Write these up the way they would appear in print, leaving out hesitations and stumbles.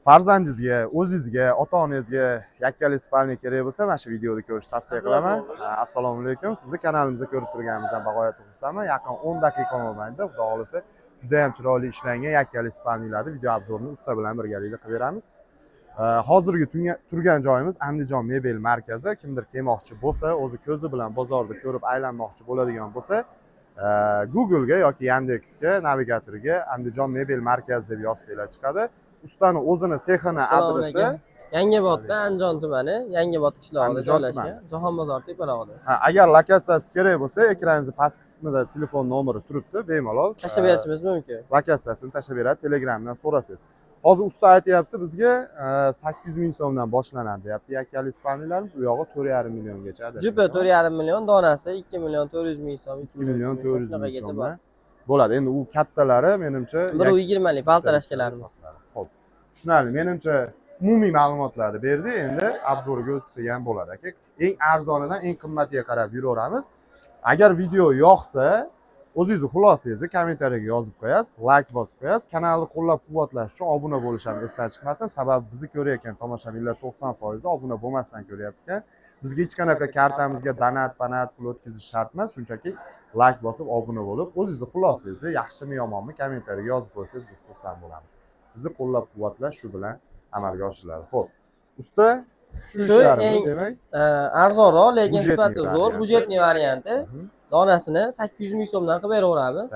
farzandingizga, o'zingizga, ota-onangizga yakkali spalni kerak bo'lsa, mana shu videoda ko'rishni tavsiya qilaman. Assalomu alaykum. Sizni kanalimizda ko'rib turganimizdan bag'oyat xursandman. Yaqin 10 daqiqa mobaynida, xudo xolasa, juda ham chiroyli ishlangan yakkali spalnilarni video obzorini usta bilan birgalikda qilib beramiz. Hozirgi turgan joyimiz Andijon mebel markazi. Kimdir kelmoqchi bo'lsa, o'zi ko'zi bilan bozorda ko'rib aylanmoqchi bo'ladigan bo'lsa, Google ga yoki Yandexga navigatoriga Andijon mebel markazi deb yozsanglar chiqadi. Ustani o'zini sexini adresi Yangiobodda, Andijon tumani, Yangiobod qishlog'ida joylashgan. Jahon bozori teparog'ida. Agar lokatsiyasi kerak bo'lsa, ekraningizning pastki qismida telefon nomeri turibdi, bemalol tashlab berishimiz mumkin. Lokatsiyasini tashlab beradi, Telegramdan so'rasangiz. Hozir usta aytyapti bizga 800 ming so'mdan boshlanadi deyapti yakkali spalnilarimiz, u yog'i 4,5 milliongacha. Jupi 4,5 million, donasi 2 million 400 ming so'm, 2 million 400 ming so'mdan bo'ladi. Endi u kattalari menimcha 120 lik paltarashkalarimiz. Xo'p. Tushunarli. Menimcha umumiy ma'lumotlarni berdi. Endi obzorga o'tsak ham bo'ladi aka. Eng arzonidan eng qimmatiga qarab yuraveramiz. Agar video yoqsa, o'zingizni xulosangizni kommentariyaga yozib qo'yasiz, like bosib qo'yasiz. Kanalni qo'llab-quvvatlash uchun obuna bo'lish ham esdan chiqmasin. Sababi bizni ko'rayotgan tomoshabinlar 90% obuna bo'lmasdan ko'ryapti ekan. Bizga hech qanaqa kartamizga donat, pul o'tkazish shart emas. Shunchaki like bosib, obuna bo'lib, o'zingizni xulosangizni yaxshimi, yomonmi kommentariyaga yozib qo'ysangiz biz xursand bo'lamiz. Bizni qo'llab-quvvatlash shu bilan amalga oshiriladi. Xo'p. Usta, shu ishlarimiz demak, arzonroq, lekin sifati zo'r, budjetli varianti. Donasini 800 ming so'mdan qilib beraveramiz.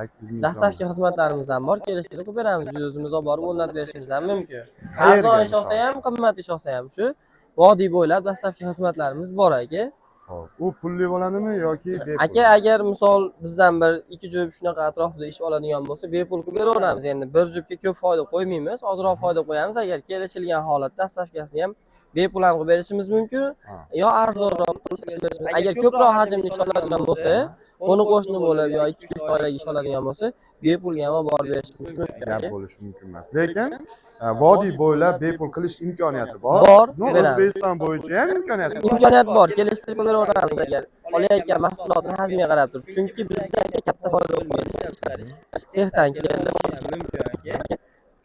Dastlabki xizmatlarimiz ham bor, kelishtirib qilib beramiz. O'zimiz olib borib o'rnatib berishimiz ham mumkin. Arzon ish olsa ham, qimmat ish olsa ham shu vodiy bo'ylab dastlabki xizmatlarimiz bor aka. Xo'p, u pulli bo'ladimi yoki bepul? Aka, agar misol bizdan bir ikki jup shunaqa atrofida ish oladigan bo'lsa, bepul qilib beraveramiz. Endi bir jupga ko'p foyda qo'ymaymiz, ozroq foyda qo'yamiz. Agar kelishilgan holatda dastlabkasini ham bepul ham qilib berishimiz mumkin, yo arzonroq qilib berishimiz. Agar ko'proq hajmli ish oladigan bo'lsa, qo'ni qo'shni bo'lib yo 2-3 oilaga ish oladigan bo'lsa, bepulga ham olib borib berishimiz mumkin. Gap bo'lishi mumkin emas. Lekin vodiy bo'ylab bepul qilish imkoniyati bor. O'zbekiston bo'yicha ham imkoniyat bor. Kelishtirib beraveramiz agar olayotgan mahsulotning hajmiga qarab turib. Chunki bizda katta foyda qo'yamiz. Sexdan keladi mumkin aka.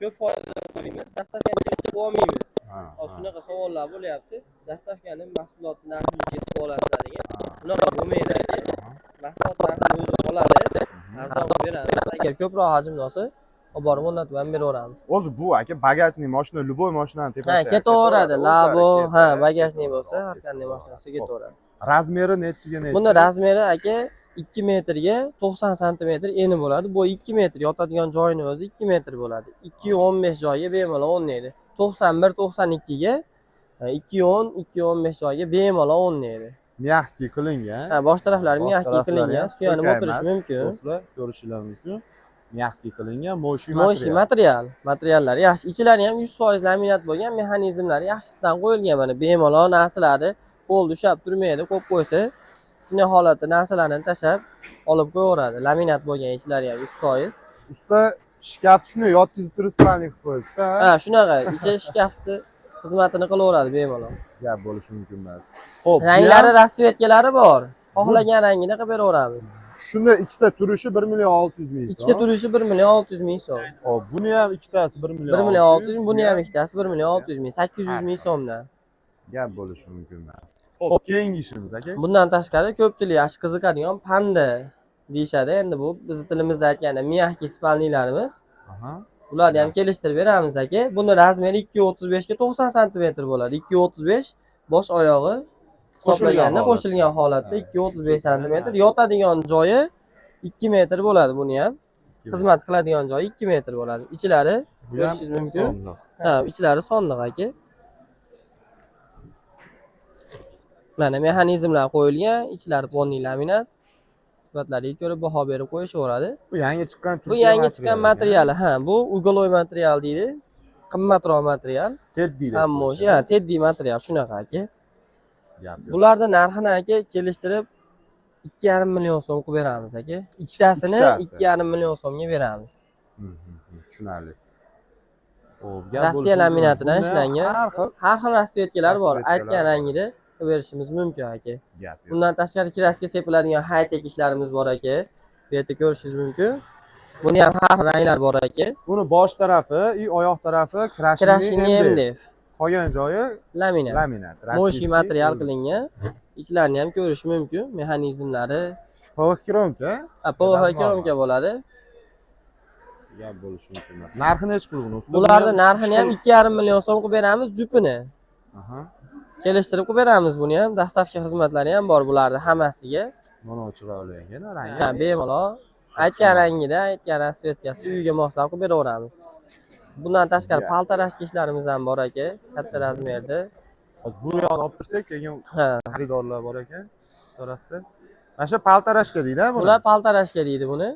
Ko'p foyda qo'ymaymiz, dastlabki olmaymiz. Shunaqa savollar bo'lyapti. Dastlabkani mahsulotni narxini ketib oladi degan. Bunaqa bo'lmaydi. Mahsulot narxini oladi, arzon beramiz. Agar ko'proq hajmda olsa, olib borib o'rnatib ham beraveramiz. O'zi bu aka bagajli mashina, любой mashinani tepasida. Ketaveradi. Labo, bagajli bo'lsa, har qanday mashina olsa ketaveradi. Razmeri nechiga nechi? Buni razmeri aka 2 metrga 90 santimetr eni bo'ladi. Bu 2 metr yotadigan joyini o'zi 2 metr bo'ladi. 215 joyga bemalol o'rnaydi. 91-92 ga 210, 215 joyga bemalol o'rnaydi. Mягкий qilingan. Bosh taraflari mягкий qilingan, suyanib o'tirish mumkin. Do'stlar, ko'rishingiz mumkin. Mягкий qilingan, mo'shi material. Materiallari yaxshi. Ichlari ham 100% laminat bo'lgan, mexanizmlari yaxshisidan qo'yilgan. Mana bemalol narsalarni qo'l ushab turmaydi, qo'yib qo'ysa, shunday holatda narsalarni tashab olib qo'yaveradi. Laminat bo'lgan ichlari ham 100%. Usta shkafni shuni yotkizib turib spalni qilib qo'yibsiz-da? Shunaqa. Ichi shkafni xizmatini qilaveradi bemalol. Gap bo'lishi mumkin emas. Xo'p, ranglari rasvetkalari bor. Xohlagan rangini qilib beraveramiz. Shunda ikkita turishi 1 million 600 ming so'm. Ikkita turishi 1 million 600 ming so'm. Hop, buni ham ikkitasi 1 million 1 million 600 ming, buni ham ikkitasi 1 million 600 ming, 800 ming so'mdan. Gap bo'lishi mumkin emas. Xo'p, keyingi ishimiz aka. Bundan tashqari ko'pchilik yaxshi qiziqadigan panda deyshadi. Endi bu biz tilimizda aytganda mягкий spalnilarimiz. Ularni ham kelishtirib beramiz aka. Buni razmeri 235 ga 90 santimetr bo'ladi. 235 bosh oyog'i qo'shilgan holatda 235 santimetr. Yotadigan joyi 2 metr bo'ladi buni ham. Xizmat qiladigan joyi 2 metr bo'ladi. Ichlari ko'rishingiz mumkin. Ichlari sondiq aka. Mana mexanizmlar qo'yilgan, ichlari ponni laminat. Sifatlariga ko'ra baho berib qo'yishaveradi. Bu yangi chiqqan materiali, bu ugoloy material deydi. Qimmatroq material. Teddy deb. Hammo'shi, teddy material shunaqa aka. Bularning narxini aka kelishtirib 2,5 million so'm qilib beramiz aka. Ikkitasini 2,5 million so'mga beramiz. Tushunarli. Rossiya laminatidan ishlangan. Har xil rasvetkalar bor. Aytgan rangida qilib berishimiz mumkin aka. Bundan tashqari kraska sepiladigan high-tech ishlarimiz bor aka. Bu yerda ko'rishingiz mumkin. Buni ham har xil ranglar bor aka. Buni bosh tarafi, oyoq tarafi Krashini MDF. Qolgan joyi Laminat. laminat. Moshi material qilingan. Ichlarini ham ko'rish mumkin. Mexanizmlari. PVH kromka. PVH kromka bo'ladi. Gap bo'lishi mumkin emas. Narxi necha pul buni? Bularni narxini ham 2,5 million so'm qilib beramiz jupini. Aha. Kelishtirib qilib beramiz buni ham. Dastavka xizmatlari ham bor bularni hammasiga. Mana chiroyli ekan rangi. Ha, bemalol. Aytgan rangida, aytgan rasvetkasi uyiga moslab qilib beraveramiz. Bundan tashqari paltarashki ishlarimiz ham bor aka, katta razmerda. Hozir bu yoqni olib tursak, keyin Ha. xaridorlar bor ekan bu tarafda. Mana shu paltarashka deydi buni. Bular paltarashka deydi buni.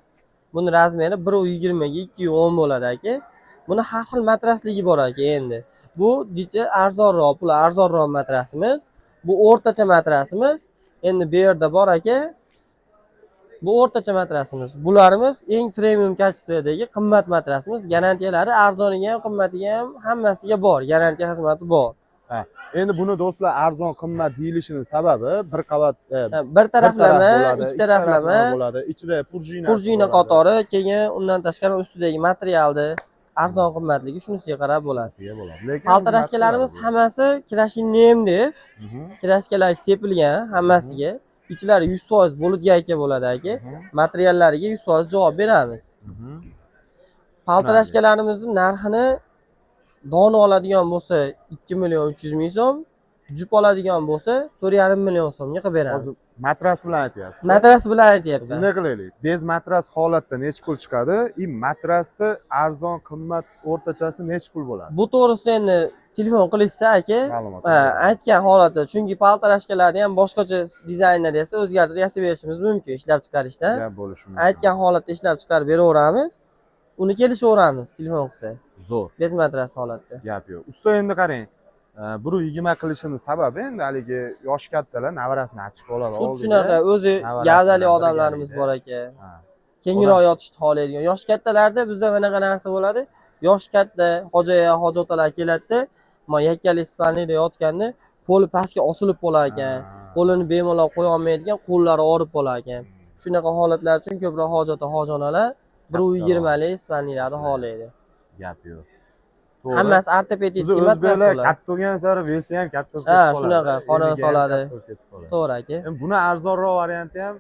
Buni razmeri 1.20 ga 2.10 bo'ladi aka. Buni har xil matrasligi bor aka endi. Bu jicha arzonroq, pul arzonroq matrasimiz. Bu o'rtacha matrasimiz. Endi bu yerda bor aka. Bu o'rtacha matrasimiz. Bularimiz eng premium kачестводagi qimmat matrasimiz. Garantiyalari arzoniga ham, qimmatiga ham hammasiga bor. Garantiya xizmati bor. Ha. Endi buni do'stlar arzon qimmat deyilishining sababi bir qavat bir taraflama, ikki taraflama bo'ladi. Ichida Purjina qatori, keyin undan tashqari ustidagi materialni arzon qimmatligi shunisiga qarab bo'ladi. Lekin Paltarashkalarimiz hammasi krashinni MDF. Krashkalar sepilgan hammasiga. Ichlari 100% bo'lutga aka bo'ladi aka. Materiallariga 100% javob beramiz. Paltarashkalarimizni narxini dona oladigan bo'lsa 2 million 300 ming so'm, jup oladigan bo'lsa 4,5 million so'mga qilib beramiz. Hozir matras bilan aytyapsiz. Matras bilan aytyapman. Bunday qilaylik. Bez matras holatda necha pul chiqadi? Matrasda arzon, qimmat o'rtachasi necha pul bo'ladi? Bu to'g'risida endi telefon qilishsa aka, Ma'lumot. aytgan holatda, chunki paltarashkalarni ham boshqacha dizaynlar esa o'zgartirib yasab berishimiz mumkin ishlab chiqarishda. Gap bo'lishi mumkin. Aytgan holatda ishlab chiqarib beraveramiz. Uni kelishaveramiz telefon qilsa. Zo'r. Bez matras holatda. Gap yo'q. Usta endi qarang. 1.20 qilishini sababi endi haligi yosh kattalar navarasini achib oladi. Shu shunaqa o'zi gavdali odamlarimiz bor aka. Kengroq yotishni xohlaydigan. Yosh kattalarda bizda bunaqa narsa bo'ladi. Yosh katta hoja otalar keladi-da, men yakkali spalnida yotganda qo'li pastga osilib qolar ekan. Qo'lini bemalol qo'ya olmaydigan, qo'llari og'rib qolar ekan. Shunaqa holatlar uchun ko'proq hojonalar 1.20 lik spalnilarni xohlaydi. Gap yo'q. Hammasi ortopedический matras bo'ladi. Katta bo'lgan sari vesi ham katta bo'lib Ha, shunaqa qona soladi. To'g'ri aka. Buni arzonroq varianti ham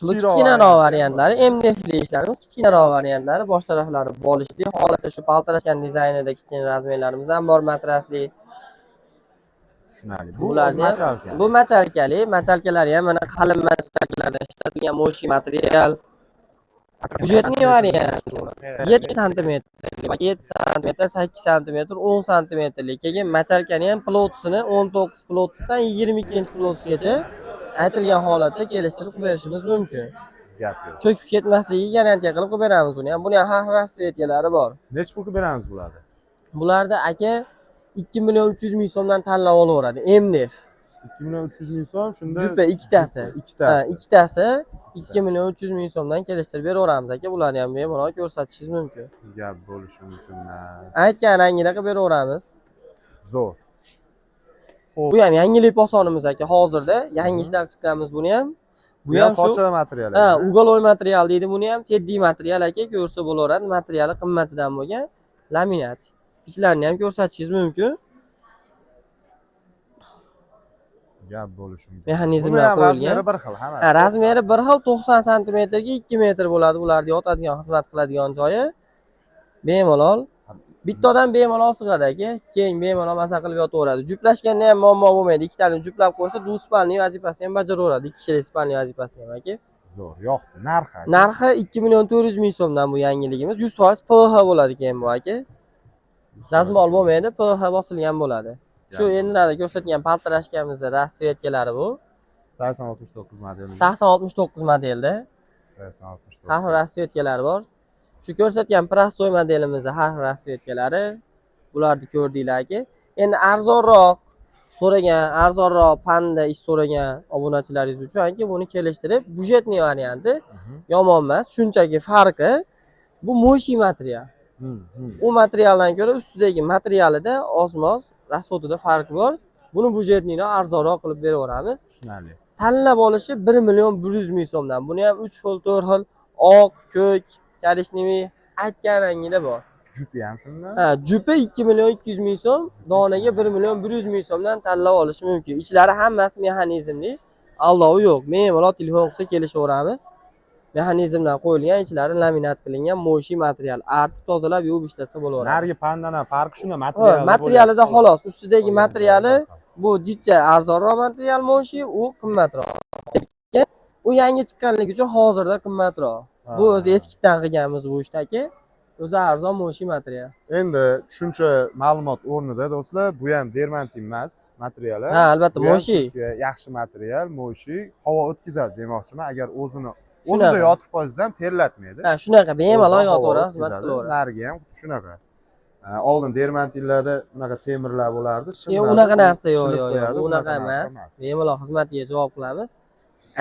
Bu kichkinaroq variantlari, MDFli ishlarimiz kichkinaroq variantlari, bosh taraflari bolishli, xohlasa shu paltarashkan dizaynida kichkina razmerlarimiz ham bor matrasli. Tushunarli. Bu machalkali, machalkalari ham mana qalin machalkalardan ishlatilgan moshi material. Budjetli variant 7 sm, 7 sm, 8 sm, 10 sm. Keyin machalkani ham plotsini 19 plotsdan 22-plotsgacha aytilgan holatda kelishtirib qilib berishimiz mumkin. Gap yo'q. Cho'kib ketmasligiga garantiya qilib qilib beramiz uni ham. Buni ham har xil rasvetkalari bor. Necha pul qilib beramiz bularni? Bularda aka 2 million 300 ming so'mdan tanlab olaveradi. MDF. 2 million 300 ming so'm, shunda Jupa ikkitasi. Ikkitasi. Ikkitasi 2 million 300 ming so'mdan kelishtirib beraveramiz aka. Bularni ham bemalol ko'rsatishingiz mumkin. Gap bo'lishi mumkin emas. Aytgan rangida qilib beraveramiz. Zo'r. Bu ham yangilik bosonimiz aka hozirda. Yangi ishlab chiqqanmiz buni ham. Bu ham socha material. Ha, ugoloy material deydi buni ham. Teddiy material aka, ko'rsa bo'laveradi. Materiali qimmatidan bo'lgan laminat. Ishlarini ham ko'rsatishingiz mumkin. Gap bo'lishi mumkin. Mexanizmlar qo'yilgan. Razmeri bir xil, hamma. Ha, razmeri bir xil 90 sm ga 2 metr bo'ladi. Ularni yotadigan, xizmat qiladigan joyi bemalol. Bitta odam bemalol sig'adi aka. Keyin bemalol masa qilib yotaveradi. Juplashganda ham muammo bo'lmaydi. Ikkitani juplab qo'ysa, duspalni vazifasini ham bajaraveradi. Ikki kishilik spalni vazifasini ham aka. Zo'r, yoqdi. Narxi? Narxi 2 million 400 ming so'mdan bu yangiligimiz. 100% PH bo'ladi keyin bu aka. Razmol bo'lmaydi, PH bosilgan bo'ladi. Shu endi ko'rsatgan paltarashkamizning rasvetkalari bu. 8069 modeli. 8069 modelda. 8069. Har xil rasvetkalari bor. Shu ko'rsatgan prostoy modelimizda har xil rasvetkalari. Bularni ko'rdinglar aka. Endi arzonroq panda ish so'ragan obunachilaringiz uchun aka buni kelishtirib, budjetli varianti yomon emas. Shunchaki farqi bu moshi material. U materialdan ko'ra ustidagi materialida ozmoz rasxotida farq bor. Buni budjetliroq arzonroq qilib beraveramiz. Tushunarli. Tanlab olishi 1 million 100 ming so'mdan. Buni ham 3 xil, 4 xil oq, ko'k, korishniy aytgan rangida bor. Jupi ham shunda. Ha, jupi 2 million 200 ming so'm, donaga 1 million 100 ming so'mdan tanlab olish mumkin. Ichlari hammasi mexanizmli, aldovi yo'q. Bemalol telefon qilsa kelishaveramiz. Mexanizmdan qo'yilgan, ichlari laminat qilingan mo'shi material. Artib tozalab yuvib ishlatsa bo'laveradi. Narigi pandadan farqi shunda materialida xolos. Ustidagi materiali bu jicha arzonroq material mo'shi, u qimmatroq. U yangi chiqqanligi uchun hozirda qimmatroq. Bu o'zi eskidan qilganmiz bu ishdagi. O'zi arzon mo'shi material. Endi shuncha ma'lumot o'rnida do'stlar, bu ham dermantin emas materiali. Ha, albatta mo'shi. Yaxshi material, mo'shi havo o'tkazadi demoqchiman. Agar o'zida yotib qolsangiz ham terlatmaydi. Ha, shunaqa bemalol yotaveradi, xizmat qilaveradi. Nariga ham shunaqa. Oldin dermantinlarda bunaqa temirlar bo'lardi. Unaqa narsa yo'q. Unaqa emas. Bemalol xizmatiga javob qilamiz.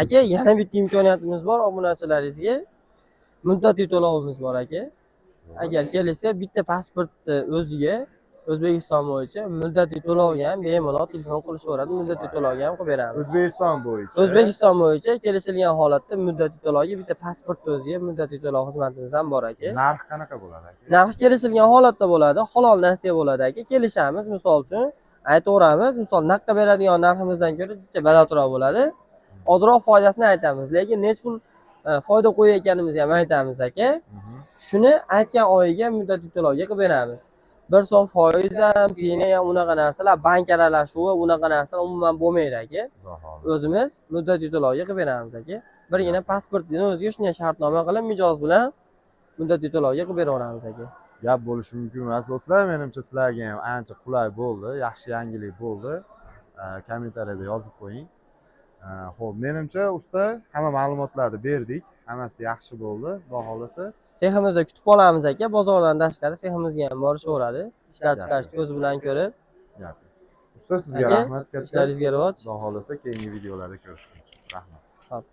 Aka, yana bitta imkoniyatimiz bor obunachilaringizga. Muddatiy to'lovimiz bor aka. Agar kelsa bitta pasportni o'ziga O'zbekiston bo'yicha muddatiy to'lovga ham bemalol telefon qilishaveradi, muddatiy to'lovga ham qilib beramiz. O'zbekiston bo'yicha kelishilgan holatda muddatiy to'lovga bitta pasportni o'ziga muddatiy to'lov xizmatimiz ham bor aka. Narx qanaqa bo'ladi aka? Narx kelishilgan holatda bo'ladi, halol nasiya bo'ladi aka. Kelishamiz, misol uchun aytaveramiz, misol naqqa beradigan narximizdan ko'ra jicha balandroq bo'ladi. Ozroq foydasini aytamiz, lekin nech pul foyda qo'yayotganimizni ham aytamiz aka. Shuni aytgan oyiga muddatiy to'lovga qilib beramiz. 1 so'm foiz ham, peni ham unaqa narsalar, bank aralashuvi, unaqa narsalar umuman bo'lmaydi aka. O'zimiz muddatiy to'lovga qilib beramiz aka. Birgina pasportni o'ziga shunday shartnoma qilib, mijoz bilan muddatiy to'lovga qilib beraveramiz aka. Gap bo'lishi mumkin emas do'stlar, menimcha sizlarga ham ancha qulay bo'ldi, yaxshi yangilik bo'ldi. Kommentariyada yozib qo'ying. Xo'p, menimcha usta hamma ma'lumotlarni berdik. Hammasi yaxshi bo'ldi, xudo xolasa. Seximizda kutib olamiz aka, bozordan tashqari seximizga ham borishaveradi. Ishlab chiqarish ko'zi bilan ko'rib. Usta, sizga rahmat katta. Ishlaringizga rivoj. Xudo xolasa keyingi videolarda ko'rishguncha. Rahmat.